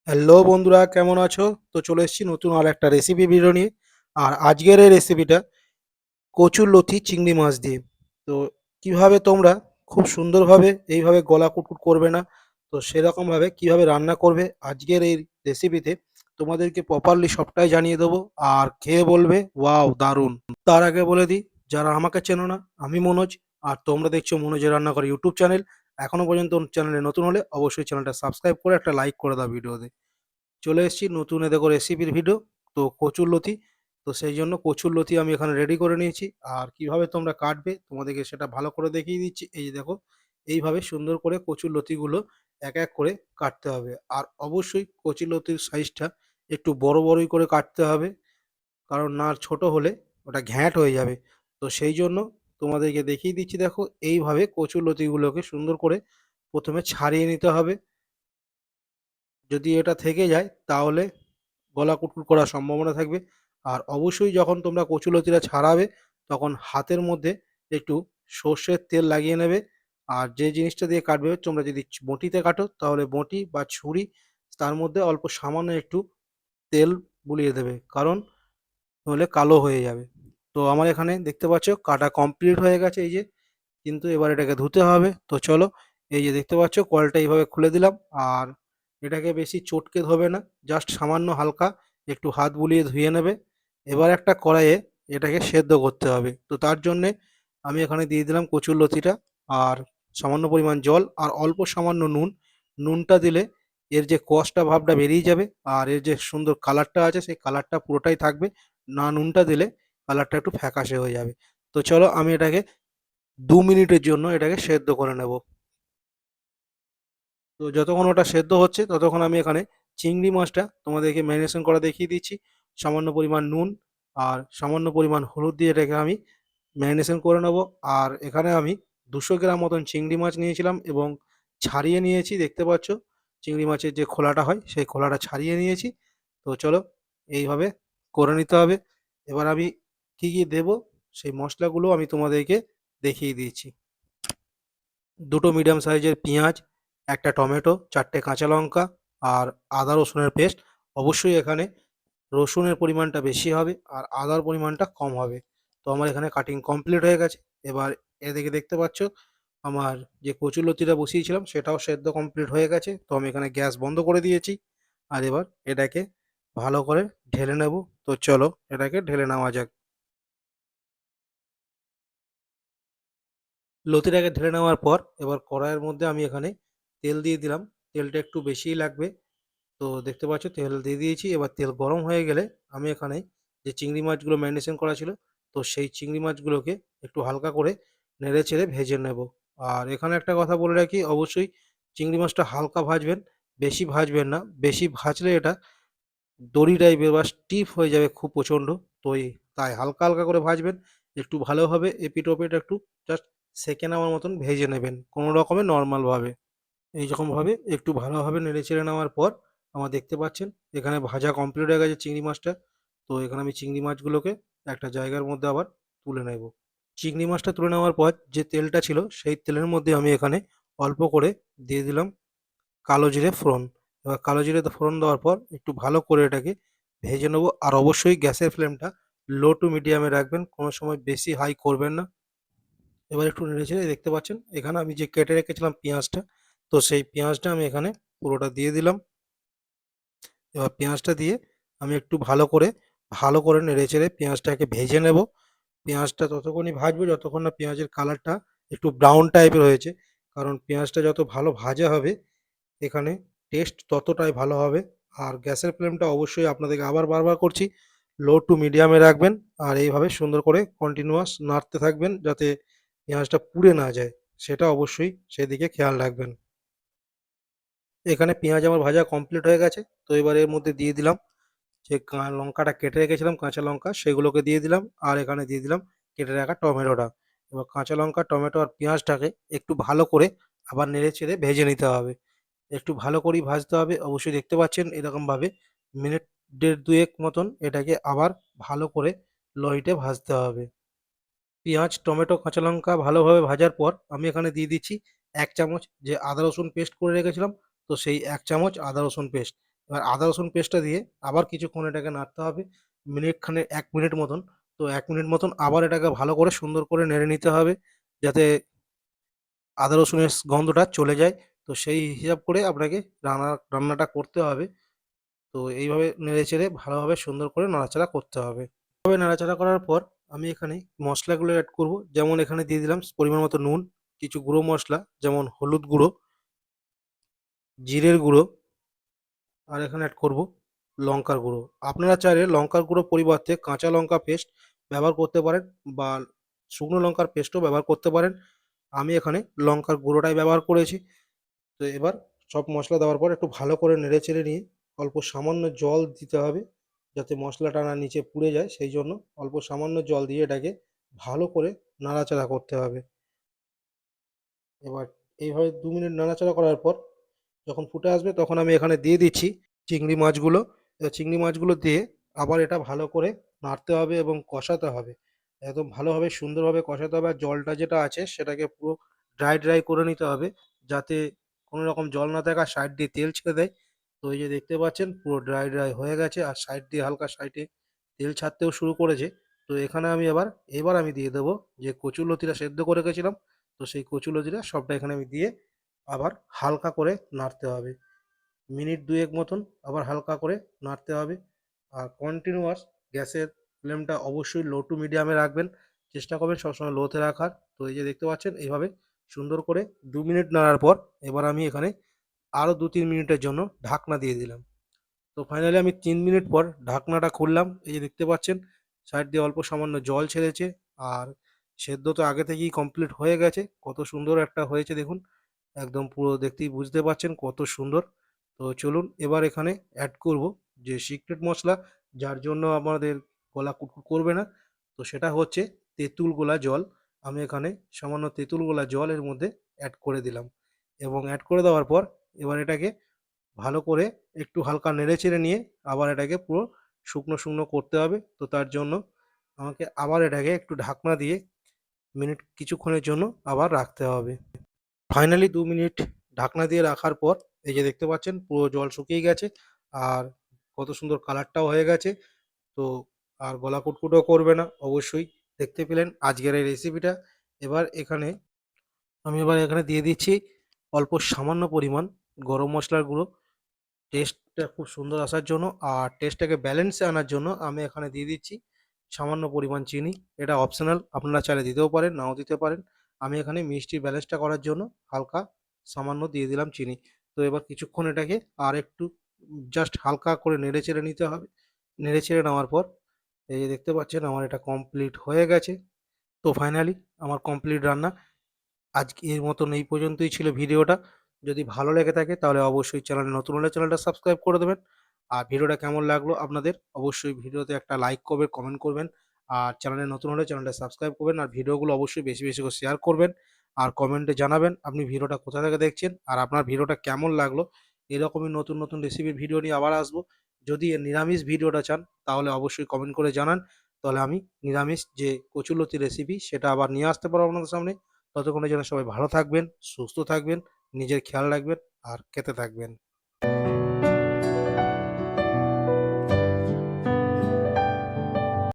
Hello বন্ধুরা, কেমন আছো? তো চলে এসেছি নতুন আর একটা রেসিপি ভিডিও নিয়ে। আর আজকের এই রেসিপিটা কচুরলতি চিংড়ি মাছ দিয়ে। তো কিভাবে তোমরা খুব সুন্দরভাবে এইভাবে গলা কুটকুট করবে না, তো সেরকমভাবে কিভাবে রান্না করবে আজকের এই রেসিপিতে তোমাদেরকে প্রপারলি সবটাই জানিয়ে দেবো। আর খেয়ে বলবে ওয়াও দারুণ। তার আগে বলে দিই, যারা আমাকে চেনো না, আমি মনোজ। আর তোমরা দেখছো মনোজের রান্নাঘর ইউটিউব চ্যানেল। এখনো পর্যন্ত চ্যানেলে নতুন হলে অবশ্যই চ্যানেলটা সাবস্ক্রাইব করে একটা লাইক করে দাও ভিডিওতে। চলে এসেছি নতুন দেখো রেসিপির ভিডিও। তো কচুরলতি, তো সেই জন্য কচুরলতি আমি এখানে রেডি করে নিয়েছি। আর কিভাবে তোমরা কাটবে তোমাদেরকে সেটা ভালো করে দেখিয়ে দিচ্ছি। এই যে দেখো, এইভাবে সুন্দর করে কচুরলতিগুলো এক এক করে কাটতে হবে। আর অবশ্যই কচুরলতির সাইজটা একটু বড় বড়ই করে কাটতে হবে, কারণ না ছোট হলে ওটা ঘ্যাঁট হয়ে যাবে। তো সেই জন্য তোমাদেরকে দেখিয়ে দিচ্ছি। দেখো, এইভাবে কচুরলতিগুলোকে সুন্দর করে প্রথমে ছাড়িয়ে নিতে হবে। যদি এটা থেকে যায় তাহলে গলা কুটকুট করার সম্ভাবনা থাকবে। আর অবশ্যই যখন তোমরা কচুলতিটা ছাড়াবে তখন হাতের মধ্যে একটু সর্ষের তেল লাগিয়ে নেবে। আর যে জিনিসটা দিয়ে কাটবে, তোমরা যদি বঁটিতে কাটো তাহলে বঁটি বা ছুরি, তার মধ্যে অল্প সামান্য একটু তেল বুলিয়ে দেবে, কারণ নইলে কালো হয়ে যাবে। তো আমার এখানে দেখতে পাচ্ছ কাটা কমপ্লিট হয়ে গেছে, এই যে। কিন্তু এবার এটাকে ধুতে হবে। তো চলো, এই যে দেখতে পাচ্ছ কলটা এইভাবে খুলে দিলাম। আর এটাকে বেশি চটকে ধোবে না, জাস্ট সামান্য হালকা একটু হাত বুলিয়ে ধুয়ে নেবে। এবার একটা কড়াইয়ে এটাকে সেদ্ধ করতে হবে। তো তার জন্যে আমি এখানে দিয়ে দিলাম কচুরলতিটা, আর সামান্য পরিমাণ জল আর অল্প সামান্য নুন। নুনটা দিলে এর যে কষটা ভাবটা বেরিয়ে যাবে, আর এর যে সুন্দর কালারটা আছে সেই কালারটা পুরোটাই থাকবে। না নুনটা দিলে কালারটা একটু ফ্যাকাশে হয়ে যাবে। তো চলো, আমি এটাকে 2 মিনিটের জন্য এটাকে সেদ্ধ করে নেব। তো যতক্ষণ ওটা সেদ্ধ হচ্ছে ততক্ষণ আমি এখানে চিংড়ি মাছটা তোমাদেরকে ম্যারিনেশন করা দেখিয়ে দিচ্ছি। সামান্য পরিমাণ নুন আর সামান্য পরিমাণ হলুদ দিয়ে এটাকে আমি ম্যারিনেশন করে নেব। আর এখানে আমি 200 গ্রাম মতন চিংড়ি মাছ নিয়েছিলাম এবং ছাড়িয়ে নিয়েছি, দেখতে পাচ্ছ চিংড়ি মাছের যে খোলাটা হয় সেই খোলাটা ছাড়িয়ে নিয়েছি। তো চলো, এইভাবে করে নিতে হবে। এবার আমি কি কি দেব সেই মশলাগুলো আমি তোমাদেরকে দেখিয়ে দিয়েছি। দুটো মিডিয়াম সাইজের পেঁয়াজ, একটা টমেটো, 4টে কাঁচা লঙ্কা আর আদা রসুনের পেস্ট। অবশ্যই এখানে রসুনের পরিমাণটা বেশি হবে আর আদার পরিমাণটা কম হবে। তো আমার এখানে কাটিং কমপ্লিট হয়ে গেছে। এবার এদিকে দেখতে পাচ্ছ আমার যে কচুরলতিটা বসিয়েছিলাম সেটাও সেদ্ধ কমপ্লিট হয়ে গেছে। তো আমি এখানে গ্যাস বন্ধ করে দিয়েছি। আর এবার এটাকে ভালো করে ঢেলে নেব। তো চলো, এটাকে ঢেলে নেওয়া যাক। লতিটাকে ঢেলে নেওয়ার পর এবার কড়াইয়ের মধ্যে আমি এখানে তেল দিয়ে দিলাম। তেলটা একটু বেশিই লাগবে। তো দেখতে পাচ্ছ তেল দিয়ে দিয়েছি। এবার তেল গরম হয়ে গেলে আমি এখানে যে চিংড়ি মাছগুলো ম্যারিনেশন করা ছিল, তো সেই চিংড়ি মাছগুলোকে একটু হালকা করে নেড়ে চেড়ে ভেজে নেব। আর এখানে একটা কথা বলে রাখি, অবশ্যই চিংড়ি মাছটা হালকা ভাজবেন, বেশি ভাজবেন না। বেশি ভাজলে এটা দড়ি টাইপের বা স্টিফ হয়ে যাবে খুব প্রচণ্ড। তো তাই হালকা হালকা করে ভাজবেন। একটু ভালোভাবে এপিট ওপিট একটু জাস্ট সেকে নেওয়ার মতন ভেজে নেবেন, কোনো রকমে নর্মালভাবে। এইরকমভাবে একটু ভালোভাবে নেড়েচেড়ে নেওয়ার পর আমার দেখতে পাচ্ছেন এখানে ভাজা কমপ্লিট হয়ে গেছে চিংড়ি মাছটা। তো এখানে আমি চিংড়ি মাছগুলোকে একটা জায়গার মধ্যে আবার তুলে নেব। চিংড়ি মাছটা তুলে নেওয়ার পর যে তেলটা ছিল সেই তেলের মধ্যে আমি এখানে অল্প করে দিয়ে দিলাম কালো জিরে ফোড়ন। এবার কালো জিরে ফোড়ন দেওয়ার পর একটু ভালো করে এটাকে ভেজে নেবো। আর অবশ্যই গ্যাসের ফ্লেমটা লো টু মিডিয়ামে রাখবেন, কোনো সময় বেশি হাই করবেন না। এবার একটু নেড়েচেড়ে দেখতে পাচ্ছেন এখানে আমি যে কেটে রেখেছিলাম পেঁয়াজটা, তো সেই পেঁয়াজটা আমি এখানে পুরোটা দিয়ে দিলাম। এবার পেঁয়াজটা দিয়ে আমি একটু ভালো করে নেড়েচেড়ে পেঁয়াজটাকে ভেজে নেব। পেঁয়াজটা ততক্ষণই ভাজবো যতক্ষণ না পেঁয়াজের কালারটা একটু ব্রাউন টাইপের হয়েছে, কারণ পেঁয়াজটা যত ভালো ভাজা হবে এখানে টেস্ট ততটাই ভালো হবে। আর গ্যাসের ফ্লেমটা অবশ্যই আপনাদেরকে আবার বারবার করছি লো টু মিডিয়ামে রাখবেন। আর এইভাবে সুন্দর করে কন্টিনিউয়াস নাড়তে থাকবেন যাতে পেঁয়াজটা পুড়ে না যায়, সেটা অবশ্যই সেদিকে খেয়াল রাখবেন। এখানে পেঁয়াজ আমার ভাজা কমপ্লিট হয়ে গেছে। তো এবার এর মধ্যে দিয়ে দিলাম যে লঙ্কাটা কেটে রেখেছিলাম, কাঁচা লঙ্কা সেগুলোকে দিয়ে দিলাম। আর এখানে দিয়ে দিলাম কেটে রাখা টমেটোটা। এবার কাঁচা লঙ্কা, টমেটো আর পেঁয়াজটাকে একটু ভালো করে আবার নেড়ে চেড়ে ভেজে নিতে হবে। একটু ভালো করেই ভাজতে হবে। অবশ্যই দেখতে পাচ্ছেন এরকমভাবে মিনিট দেড় দুয়েক মতন এটাকে আবার ভালো করে লো হিটে ভাজতে হবে। পেঁয়াজ, টমেটো, কাঁচা লঙ্কা ভালোভাবে ভাজার পর আমি এখানে দিয়ে দিচ্ছি 1 চামচ যে আদা রসুন পেস্ট করে রেখেছিলাম। তো সেই 1 চামচ আদা রসুন পেস্ট। এবার আদা রসুন পেস্টটা দিয়ে আবার কিছুক্ষণ এটাকে নাড়তে হবে, মিনিটখানেক ১ মিনিট মতন। তো ১ মিনিট মতন আবার এটাকে ভালো করে সুন্দর করে নেড়ে নিতে হবে, যাতে আদা রসুনের গন্ধটা চলে যায়। তো সেই হিসাব করে আপনাকে রান্নাটা করতে হবে। তো এইভাবে নেড়েচেড়ে ভালোভাবে সুন্দর করে নাড়াচাড়া করতে হবে। এভাবে নাড়াচাড়া করার পর আমি এখানে মশলাগুলো এড করব। যেমন এখানে দিয়ে দিলাম পরিমাণ মতো নুন, কিছু গুঁড়ো মশলা যেমন হলুদ গুঁড়ো, জিরের গুঁড়ো, আর এখানে এড করব লঙ্কার গুঁড়ো। আপনারা চাইলে লঙ্কার গুঁড়ো পরিবর্তে কাঁচা লঙ্কা পেস্ট ব্যবহার করতে পারেন বা শুকনো লঙ্কার পেস্টও ব্যবহার করতে পারেন। আমি এখানে লঙ্কার গুঁড়োটাই ব্যবহার করেছি। তো এবার সব মশলা দেওয়ার পর একটু ভালো করে নেড়েচেড়ে নিয়ে অল্প সামান্য জল দিতে হবে, যাতে মশলাটা না নিচে পুড়ে যায়, সেই জন্য অল্প সামান্য জল দিয়ে এটাকে ভালো করে নাড়াচাড়া করতে হবে। এবার এইভাবে ২ মিনিট নাড়াচাড়া করার পর যখন ফুটে আসবে তখন আমি এখানে দিয়ে দিচ্ছি চিংড়ি মাছগুলো। চিংড়ি মাছগুলো দিয়ে আবার এটা ভালো করে নাড়তে হবে এবং কষাতে হবে। একদম ভালোভাবে সুন্দরভাবে কষাতে হবে, আর জলটা যেটা আছে সেটাকে পুরো ড্রাই করে নিতে হবে, যাতে কোনো রকম জল না থাকে আর সাইড দিয়ে তেল ছেড়ে দেয়। তো এই যে দেখতে পাচ্ছেন পুরো ড্রাই হয়ে গেছে আর সাইড দিয়ে হালকা সাইডে তেল ছাড়তেও শুরু করেছে। তো এখানে আমি এবার আমি দিয়ে দেবো যে কচুরলতিটা সেদ্ধ করে রেখেছিলাম। তো সেই কচুলতিটা সবটা এখানে আমি দিয়ে আবার হালকা করে নাড়তে হবে। মিনিট ২ এক মতন আবার হালকা করে নাড়তে হবে। আর কন্টিনিউয়াস গ্যাসের ফ্লেমটা অবশ্যই লো টু মিডিয়ামে রাখবেন। চেষ্টা করবেন সবসময় লোতে রাখার। তো এই যে দেখতে পাচ্ছেন এইভাবে সুন্দর করে ২ মিনিট নাড়ার পর এবার আমি এখানে আরও ২-৩ মিনিটের জন্য ঢাকনা দিয়ে দিলাম। তো ফাইনালি আমি ৩ মিনিট পর ঢাকনাটা খুললাম। এই যে দেখতে পাচ্ছেন সাইড দিয়ে অল্প সামান্য জল ছেড়েছে, আর সেদ্ধ তো আগে থেকেই কমপ্লিট হয়ে গেছে। কত সুন্দর একটা হয়েছে দেখুন। একদম পুরো দেখতেই বুঝতে পারছেন কত সুন্দর। তো চলুন এবার এখানে অ্যাড করব যে সিক্রেট মশলা, যার জন্য আমাদের গলা কুটকুট করবে না। তো সেটা হচ্ছে তেঁতুল গোলা জল। আমি এখানে সামান্য তেঁতুল গোলা জল এর মধ্যে অ্যাড করে দিলাম, এবং অ্যাড করে দেওয়ার পর এবার এটাকে ভালো করে একটু হালকা নেড়েচেড়ে নিয়ে আবার এটাকে পুরো শুকনো করতে হবে। তো তার জন্য আমাকে আবার এটাকে একটু ঢাকনা দিয়ে কিছুক্ষণের জন্য আবার রাখতে হবে। ফাইনালি ২ মিনিট ঢাকনা দিয়ে রাখার পর এই যে দেখতে পাচ্ছেন পুরো জল শুকিয়ে গেছে, আর কত সুন্দর কালারটাও হয়ে গেছে। তো আর গলা কুটকুটও করবে না অবশ্যই। দেখতে পেলেন আজকের এই রেসিপিটা। এবার এখানে এবার এখানে দিয়ে দিচ্ছি অল্প সামান্য পরিমাণ গরম মশলার গুঁড়ো, টেস্টটা খুব সুন্দর আসার জন্য। আর টেস্টটাকে ব্যালেন্সে আনার জন্য আমি এখানে দিয়ে দিচ্ছি সামান্য পরিমাণ চিনি। এটা অপশনাল, আপনারা চাইলে দিতেও পারেন, নাও দিতে পারেন। আমি এখানে মিষ্টির ব্যালেন্সটা করার জন্য হালকা সামান্য দিয়ে দিলাম চিনি। তো এবার কিছুক্ষণ এটাকে আর একটু জাস্ট হালকা করে নেড়েচেড়ে নিতে হবে। নেড়েচেড়ে নেওয়ার পর এই যে দেখতে পাচ্ছেন আমার এটা কমপ্লিট হয়ে গেছে। তো ফাইনালি আমার কমপ্লিট রান্না। আজকে এর মতন এই পর্যন্তই ছিল ভিডিওটা। যদি ভালো লেগে থাকে তাহলে অবশ্যই চ্যানেলে নতুন হলে চ্যানেলটা সাবস্ক্রাইব করে দেবেন। আর ভিডিওটা কেমন লাগলো আপনাদের অবশ্যই ভিডিওতে একটা লাইক করবেন, কমেন্ট করবেন। আর চ্যানেলে নতুন হলে চ্যানেলটা সাবস্ক্রাইব করবেন, আর ভিডিওগুলো অবশ্যই বেশি করে শেয়ার করবেন। আর কমেন্টে জানাবেন আপনি ভিডিওটা কোথা থেকে দেখছেন আর আপনার ভিডিওটা কেমন লাগলো। এরকমই নতুন রেসিপির ভিডিও নিয়ে আবার আসবো। যদি এর নিরামিষ ভিডিওটা চান তাহলে অবশ্যই কমেন্ট করে জানান। তাহলে আমি নিরামিষ যে কচুলতি রেসিপি সেটা আবার নিয়ে আসতে পারবো আপনাদের সামনে। ততক্ষণের জন্য সবাই ভালো থাকবেন, সুস্থ থাকবেন, নিজের খেয়াল রাখবেন আর খেতে থাকবেন।